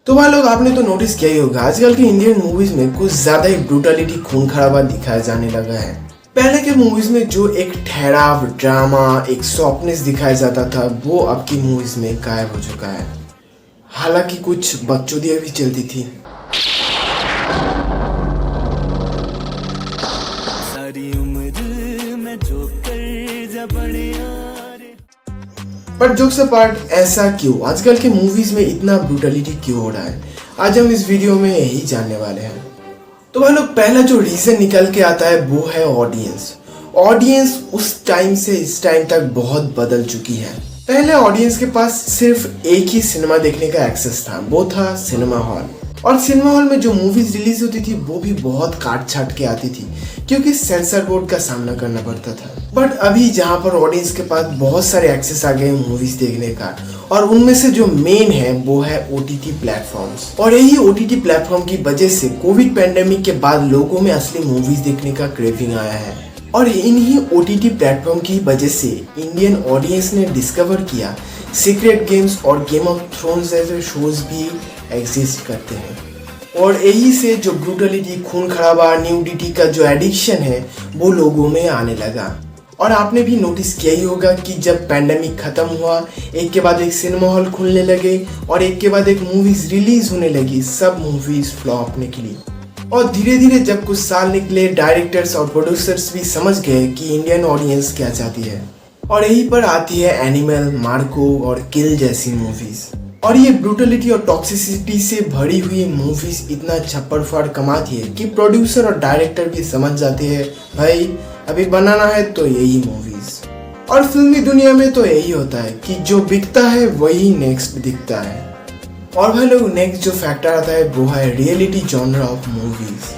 तो भाई लोग, आपने तो नोटिस किया ही होगा आजकल के इंडियन मूवीज में कुछ ज्यादा ही ब्रूटलिटी, खून खराबा दिखाया जाने लगा है। पहले के मूवीज में जो एक ठहराव, ड्रामा, एक सॉफ्टनेस दिखाया जाता था वो अब की मूवीज में गायब हो चुका है। हालांकि कुछ बकचोदियां भी चलती थी। सारी उम्र में जो कर जा पर जोक्स अपार्ट, ऐसा क्यों? आजकल के मूवीज में इतना ब्रूटलिटी क्यों हो रहा है? आज हम इस वीडियो में यही जानने वाले हैं। तो भाई लोग, पहला जो रीजन निकल के आता है वो है ऑडियंस। ऑडियंस उस टाइम से इस टाइम तक बहुत बदल चुकी है। पहले ऑडियंस के पास सिर्फ एक ही सिनेमा देखने का एक्सेस था, वो था सिनेमा हॉल। और सिनेमा हॉल में जो मूवीज रिलीज होती थी वो भी बहुत काट छाट के आती थी, क्योंकि सेंसर बोर्ड का सामना करना पड़ता था। बट अभी जहाँ पर ऑडियंस के पास बहुत सारे एक्सेस आ गए मूवीज देखने का, और उनमें से जो मेन है वो है OTT प्लेटफॉर्म्स। और यही OTT प्लेटफॉर्म की वजह से कोविड पैंडेमिक के बाद लोगों में असली मूवीज देखने का क्रेविंग आया है। और इन्हीं OTT प्लेटफॉर्म की वजह से इंडियन ऑडियंस ने डिस्कवर किया सीक्रेट गेम्स और गेम ऑफ थ्रोन्स जैसे शोज भी एग्जिस्ट करते हैं। और यही से जो ब्रूटलिटी, खून खराबा, न्यूडिटी का जो एडिक्शन है वो लोगों में आने लगा। और आपने भी नोटिस किया ही होगा कि जब पैंडेमिक खत्म हुआ, एक के बाद एक सिनेमा हॉल खुलने लगे और एक के बाद एक मूवीज रिलीज होने लगी, सब मूवीज फ्लॉप निकली। और धीरे धीरे जब कुछ साल निकले, डायरेक्टर्स और प्रोड्यूसर्स भी समझ गए कि इंडियन ऑडियंस क्या चाहती है, और यहीं पर आती है एनिमल, मार्को और किल जैसी मूवीज। और ये ब्रूटलिटी और टॉक्सिसिटी से भरी हुई मूवीज इतना छप्पड़ फाड़ कमाती है कि प्रोड्यूसर और डायरेक्टर भी समझ जाते हैं, भाई अभी बनाना है तो यही मूवीज। और फिल्मी दुनिया में तो यही होता है कि जो बिकता है वही नेक्स्ट दिखता है। और भाई लोग, नेक्स्ट जो फैक्टर आता है वो है रियलिटी जॉनर ऑफ मूवीज।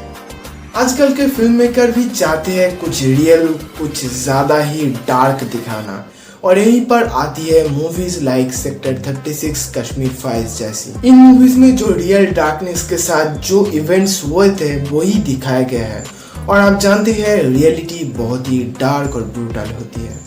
आजकल के फिल्म मेकर भी चाहते हैं कुछ रियल, कुछ ज्यादा ही डार्क दिखाना, और यहीं पर आती है movies like sector 36, Kashmir files जैसी। इन मूवीज में जो रियल डार्कनेस के साथ जो इवेंट्स हुए थे वही दिखाया गया है। और आप जानते हैं रियलिटी बहुत ही डार्क और ब्रूटल होती है।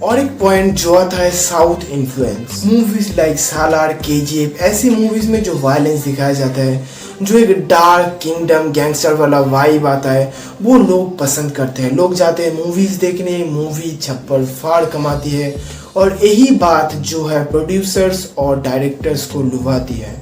और एक पॉइंट जो आता है साउथ इन्फ्लुएंस। मूवीज लाइक सालार, KGF ऐसी मूवीज में जो वायलेंस दिखाया जाता है, जो एक डार्क किंगडम गैंगस्टर वाला वाइब आता है, वो लोग पसंद करते हैं। लोग जाते हैं मूवीज देखने, मूवी छप्पड़ फाड़ कमाती है। और यही बात जो है प्रोड्यूसर्स और डायरेक्टर्स को लुभाती है,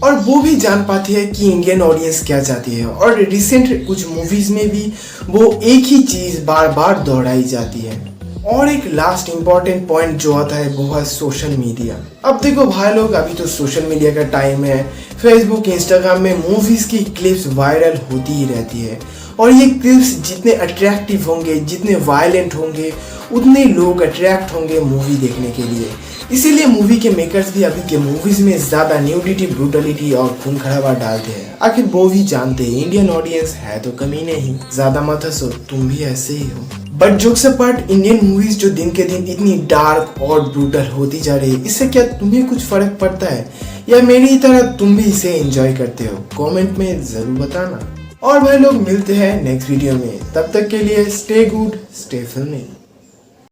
और वो भी जान पाती है कि इंडियन ऑडियंस क्या चाहती है। और रिसेंट कुछ मूवीज में भी वो एक ही चीज बार बार दोहराई जाती है। और एक लास्ट इंपॉर्टेंट पॉइंट जो आता है वो है सोशल मीडिया। अब देखो भाई लोग, अभी तो सोशल मीडिया का टाइम है। फेसबुक, इंस्टाग्राम में मूवीज की क्लिप्स वायरल होती ही रहती है। और ये क्लिप्स जितने अट्रैक्टिव होंगे, जितने वायलेंट होंगे, उतने लोग अट्रैक्ट होंगे मूवी देखने के लिए। इसीलिए मूवी के मेकर्स भी अभी के मूवीज में ज्यादा न्यूडिटी, ब्रूटलिटी और खून खराबा डालते हैं। आखिर वो भी जानते हैं इंडियन ऑडियंस है तो कमीने ही, ज्यादा मत हंसो, तुम भी ऐसे ही हो। But jokes apart, Indian movies जो दिन के दिन इतनी डार्क और ब्रूटल होती जा रही है, इससे क्या तुम्हें कुछ फर्क पड़ता है, या मेरी तरह तुम भी इसे एंजॉय करते हो? कमेंट में जरूर बताना। और भाई लोग, मिलते हैं नेक्स्ट वीडियो में। तब तक के लिए स्टे गुड, स्टे फिल्मी।